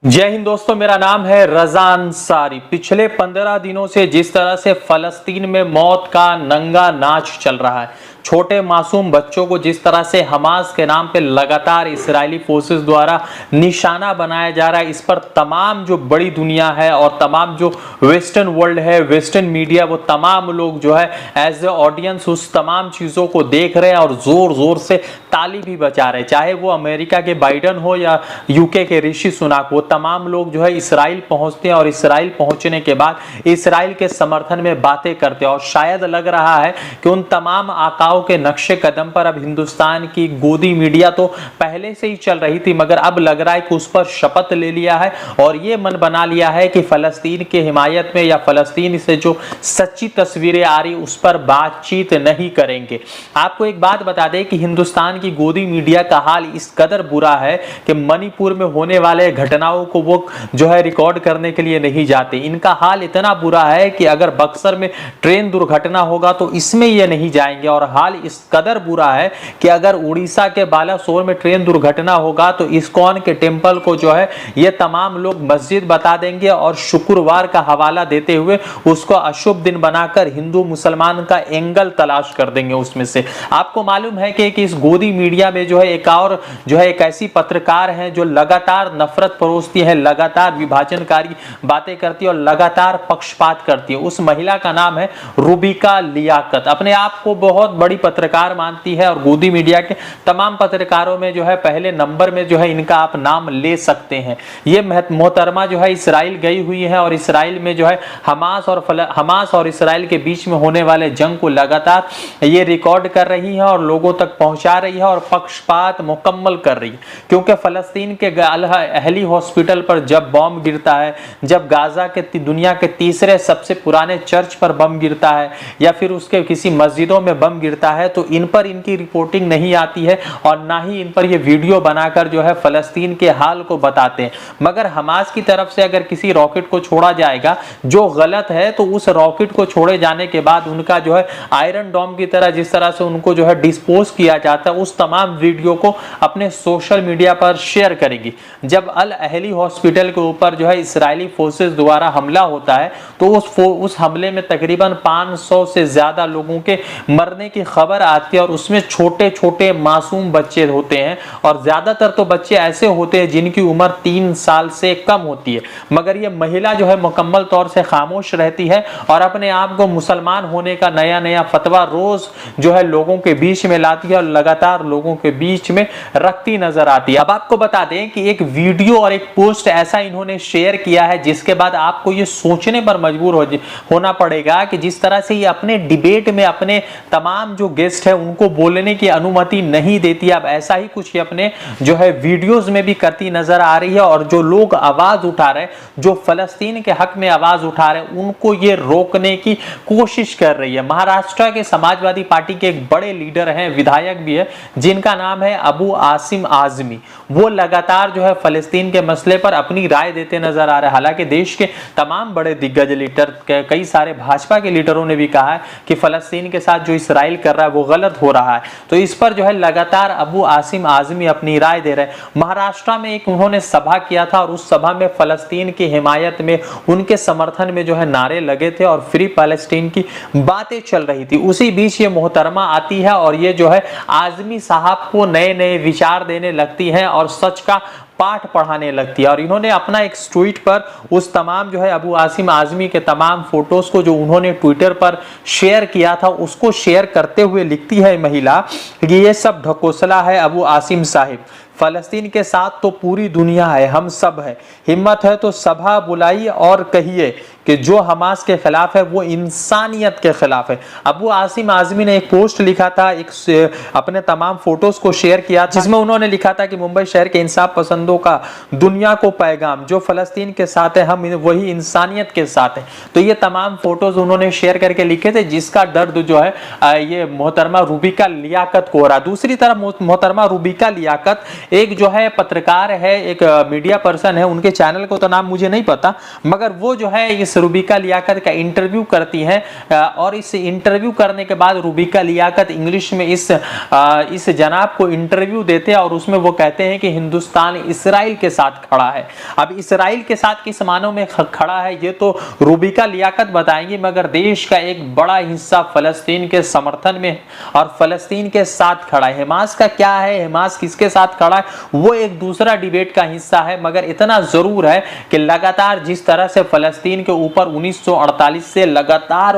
जय हिंद दोस्तों, मेरा नाम है रजा अंसारी। पिछले 15 दिनों से जिस तरह से फलस्तीन में मौत का नंगा नाच चल रहा है, छोटे मासूम बच्चों को जिस तरह से हमास के नाम पे लगातार इजरायली फोर्सेस द्वारा निशाना बनाया जा रहा है, इस पर तमाम जो बड़ी दुनिया है और तमाम जो वेस्टर्न वर्ल्ड है, वेस्टर्न मीडिया, वो तमाम लोग जो है एज ए ऑडियंस उस तमाम चीज़ों को देख रहे हैं और जोर जोर से ताली भी बजा रहे हैं। चाहे वो अमेरिका के बाइडन हो या यूके के ऋषि सुनाक, वो तमाम लोग जो है इसराइल पहुंचते हैं और इसराइल पहुंचने के बाद इसराइल के समर्थन में बातें करते हैं। और शायद लग रहा है कि उन तमाम आकाओं के नक्शे कदम पर अब हिंदुस्तान की गोदी मीडिया तो पहले से ही चल रही थी, मगर अब लग रहा है कि उस पर शपथ ले लिया है और ये मन बना लिया है कि फलस्तीन के हिमायत में या फलस्तीन से जो सच्ची तस्वीरें आ रही उस पर बातचीत नहीं करेंगे। आपको एक बात बता दें कि हिंदुस्तान की गोदी मीडिया का हाल इस कदर बुरा है कि मणिपुर में होने वाले घटनाओं को वो जो है रिकॉर्ड करने के लिए नहीं जाते। इनका हाल इतना बुरा है कि अगर बक्सर में ट्रेन दुर्घटना होगा तो इसमें ये नहीं जाएंगे, और हाल इस कदर बुरा है कि अगर उड़ीसा के बालासोर में ट्रेन दुर्घटना होगा तो इस्कॉन के टेम्पल को जो है ये तमाम लोग मस्जिद बता देंगे और शुक्रवार का हवाला देते हुए उसको अशुभ दिन बनाकर हिंदू मुसलमान का एंगल तलाश कर देंगे उसमें से। आपको मालूम है कि इस गोदी मीडिया में जो है एक और जो है एक ऐसी पत्रकार है जो लगातार नफरत परोसती है, लगातार विभाजनकारी बातें करती है और लगातार पक्षपात करती है। उस महिला का नाम है रूबिका लियाकत। अपने आप को बहुत बड़ी पत्रकार मानती है और गोदी मीडिया के तमाम पत्रकारों में जो है पहले नंबर में जो है इनका आप नाम ले सकते हैं। ये मोहतरमा जो है इसराइल गई हुई है और इसराइल में जो है हमास और इसराइल के बीच में होने वाले जंग को लगातार ये रिकॉर्ड कर रही है और लोगों तक पहुंचा रही है और पक्षपात मुकम्मल कर रही है। क्योंकि फलस्तीन के अहली हॉस्पिटल पर जब बॉम्ब गिरता है, जब गाजा के दुनिया के तीसरे सबसे पुराने चर्च पर बम गिरता है या फिर उसके किसी मस्जिदों में बम गिरता है, तो इन पर इनकी रिपोर्टिंग नहीं आती है और ना ही इन पर ये वीडियो बनाकर जो है फलस्तीन के हाल को बताते हैं। मगर हमास की तरफ से अगर किसी रॉकेट को छोड़ा जाएगा जो गलत है, तो उस रॉकेट को छोड़े जाने के बाद उनका जो है आयरन डॉम की तरह जिस तरह से उनको जो है डिस्पोज किया जाता है, उस तमाम वीडियो को अपने सोशल मीडिया पर शेयर करेगी। जब अल अहली हॉस्पिटल के ऊपर जो है इजरायली फोर्सेस द्वारा हमला होता है तो उस हमले में तकरीबन 500 से ज्यादा लोगों के मरने की खबर आती है और उसमें छोटे छोटे मासूम बच्चे होते हैं और ज्यादातर तो बच्चे ऐसे होते हैं जिनकी उम्र 3 साल से कम होती है। मगर ये महिला जो है मुकम्मल तौर से खामोश रहती है और अपने आप को मुसलमान होने का नया नया फतवा रोज जो है लोगों के बीच में लाती है और लगातार लोगों के बीच में रखती नजर आती है। अब आपको बता दें कि एक वीडियो और एक पोस्ट ऐसा इन्होंने शेयर किया है जिसके बाद आपको ये सोचने पर मजबूर होना पड़ेगा कि जिस तरह से ये अपने डिबेट में अपने तमाम जो गेस्ट है उनको बोलने की अनुमति नहीं देती, अब ऐसा ही कुछ ये अपने जो है वीडियोस में भी करती नजर आ रही है। और जो लोग आवाज उठा रहे हैं, जो फलस्तीन के हक में आवाज उठा रहे हैं, उनको ये रोकने की कोशिश कर रही है। महाराष्ट्र के समाजवादी पार्टी के एक बड़े लीडर हैं, विधायक भी है, जिनका नाम है अबू आसिम आजमी। वो लगातार जो है फलस्तीन के मसले पर अपनी राय देते नजर आ रहे हैं। हालांकि देश के तमाम बड़े दिग्गज लीडर, कई सारे भाजपा के लीडरों ने भी कहा है कि फलस्तीन के साथ जो इसराइल कर रहा है वो गलत हो रहा है। तो इस पर जो है लगातार अबू आसिम आजमी अपनी राय दे रहे हैं। महाराष्ट्र में एक उन्होंने सभा किया था और उस सभा में फलस्तीन की हिमायत में, उनके समर्थन में जो है नारे लगे थे और फ्री पैलेस्टीन की बातें चल रही थी। उसी बीच ये मोहतरमा आती है और ये जो है आजमी साहब को नए नए विचार देने लगती है और सच का पाठ पढ़ाने लगती है। और इन्होंने अपना एक ट्वीट पर उस तमाम जो है अबू आसिम आजमी के तमाम फोटोज को जो उन्होंने ट्विटर पर शेयर किया था उसको शेयर करते हुए लिखती है महिला कि ये सब ढकोसला है अबू आसिम साहिब, फलस्तीन के साथ तो पूरी दुनिया है, हम सब है, हिम्मत है तो सभा बुलाइए और कहिए कि जो हमास के खिलाफ है वो इंसानियत के खिलाफ है। अबू आसिम आजमी ने एक पोस्ट लिखा था, एक अपने तमाम फोटोज को शेयर किया था, जिसमें उन्होंने लिखा था कि मुंबई शहर के इंसाफ पसंदों का दुनिया को पैगाम, जो फलस्तीन के साथ है हम वही इंसानियत के साथ है। तो ये तमाम फोटोज उन्होंने शेयर करके लिखे थे, जिसका दर्द जो है ये मोहतरमा रूबिका लियाकत को हो रहा। दूसरी तरफ मोहतरमा रूबिका लियाकत एक जो है पत्रकार है, एक मीडिया पर्सन है, उनके चैनल को तो नाम मुझे नहीं पता, मगर वो जो है इस इस रुबिका लियाकत का इंटरव्यू करती हैं और इस इंटरव्यू करने के बाद रुबिका लियाकत इंग्लिश में इस जनाब को इंटरव्यू देते हैं और उसमें वो कहते हैं कि हिंदुस्तान इस्राइल के साथ खड़ा है। अब इस्राइल के साथ किस मानों में खड़ा है ये तो रुबिका लियाकत बताएंगी, मगर देश का एक बड़ा हिस्सा फलस्तीन के समर्थन में और फलस्तीन के साथ खड़ा है। हमास का क्या है, हमास किसके साथ खड़ा है, वो एक दूसरा डिबेट का हिस्सा है, मगर इतना जरूर है कि लगातार जिस तरह से फलस्तीन के ऊपर 1948 से लगातार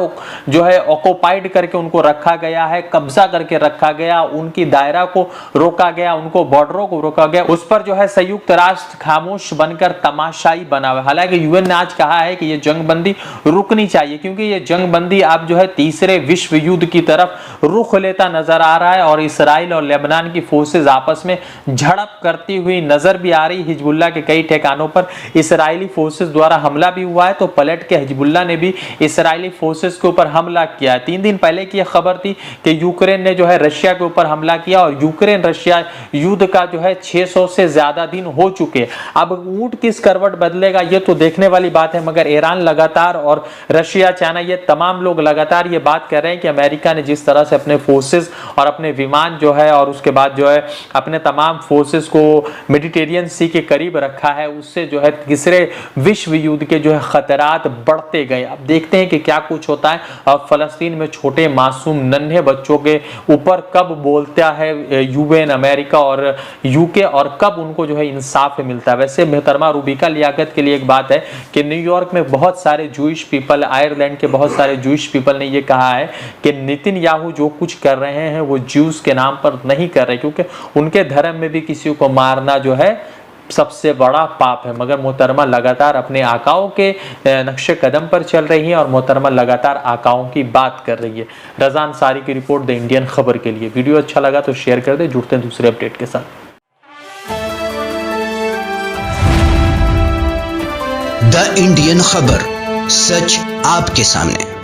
जो है ऑक्युपाइड करके उनको रखा गया है, कब्जा करके रखा गया, उनकी दायरा को रोका गया, उनको बॉर्डरों को रोका गया, उस पर जो है संयुक्त राष्ट्र खामोश बनकर तमाशाई बना हुआ। हालांकि यूएन ने आज कहा है कि ये जंगबंदी रुकनी चाहिए, क्योंकि ये जंगबंदी अब जो है तीसरे विश्व युद्ध की तरफ रुख लेता नजर आ रहा है और इसराइल और लेबनान की फोर्सेज आपस में झड़प करती हुई नजर भी आ रही। हिजबुल्लाह के कई ठिकानों पर इसराइली फोर्सेस द्वारा हमला भी हुआ है, तो पलट के हिजबुल्लाह ने भी इसराइली फोर्सेस के ऊपर हमला किया। 3 दिन पहले की खबर थी कि यूक्रेन ने जो है रशिया के ऊपर हमला किया और यूक्रेन रशिया युद्ध का जो है 600 से ज्यादा दिन हो चुके। अब ऊंट किस करवट बदलेगा ये तो देखने वाली बात है, मगर ईरान लगातार और रशिया, चाइना, ये तमाम लोग लगातार ये बात कर रहे हैं कि अमेरिका ने जिस तरह से अपने फोर्सेस और अपने विमान जो है और उसके बाद जो है अपने तमाम फोर्सेस को मेडिटेरियन सी के करीब रखा है, उससे जो है तीसरे विश्व युद्ध के जो है खतरात बढ़ते गए। अब देखते हैं कि क्या कुछ होता है और फलस्तीन में छोटे मासूम नन्हे बच्चों के ऊपर कब बोलता है यूएन, अमेरिका और यूके और कब उनको जो है इंसाफ मिलता है। वैसे मोहतरमा रुबिका लियाकत के लिए एक बात है कि न्यूयॉर्क में बहुत सारे जूइश पीपल, आयरलैंड के बहुत सारे जूइश पीपल ने ये कहा है कि नेतन्याहू जो कुछ कर रहे हैं वो ज्यूज के नाम पर नहीं कर रहे, क्योंकि उनके धर्म में भी किसी को मारना जो है सबसे बड़ा पाप है। मगर मोहतरमा लगातार अपने आकाओं के नक्शे कदम पर चल रही है और मोहतरमा लगातार आकाओं की बात कर रही है। रज़ा अंसारी की रिपोर्ट द इंडियन खबर के लिए। वीडियो अच्छा लगा तो शेयर कर दे। जुड़ते हैं दूसरे अपडेट के साथ। द इंडियन खबर, सच आपके सामने।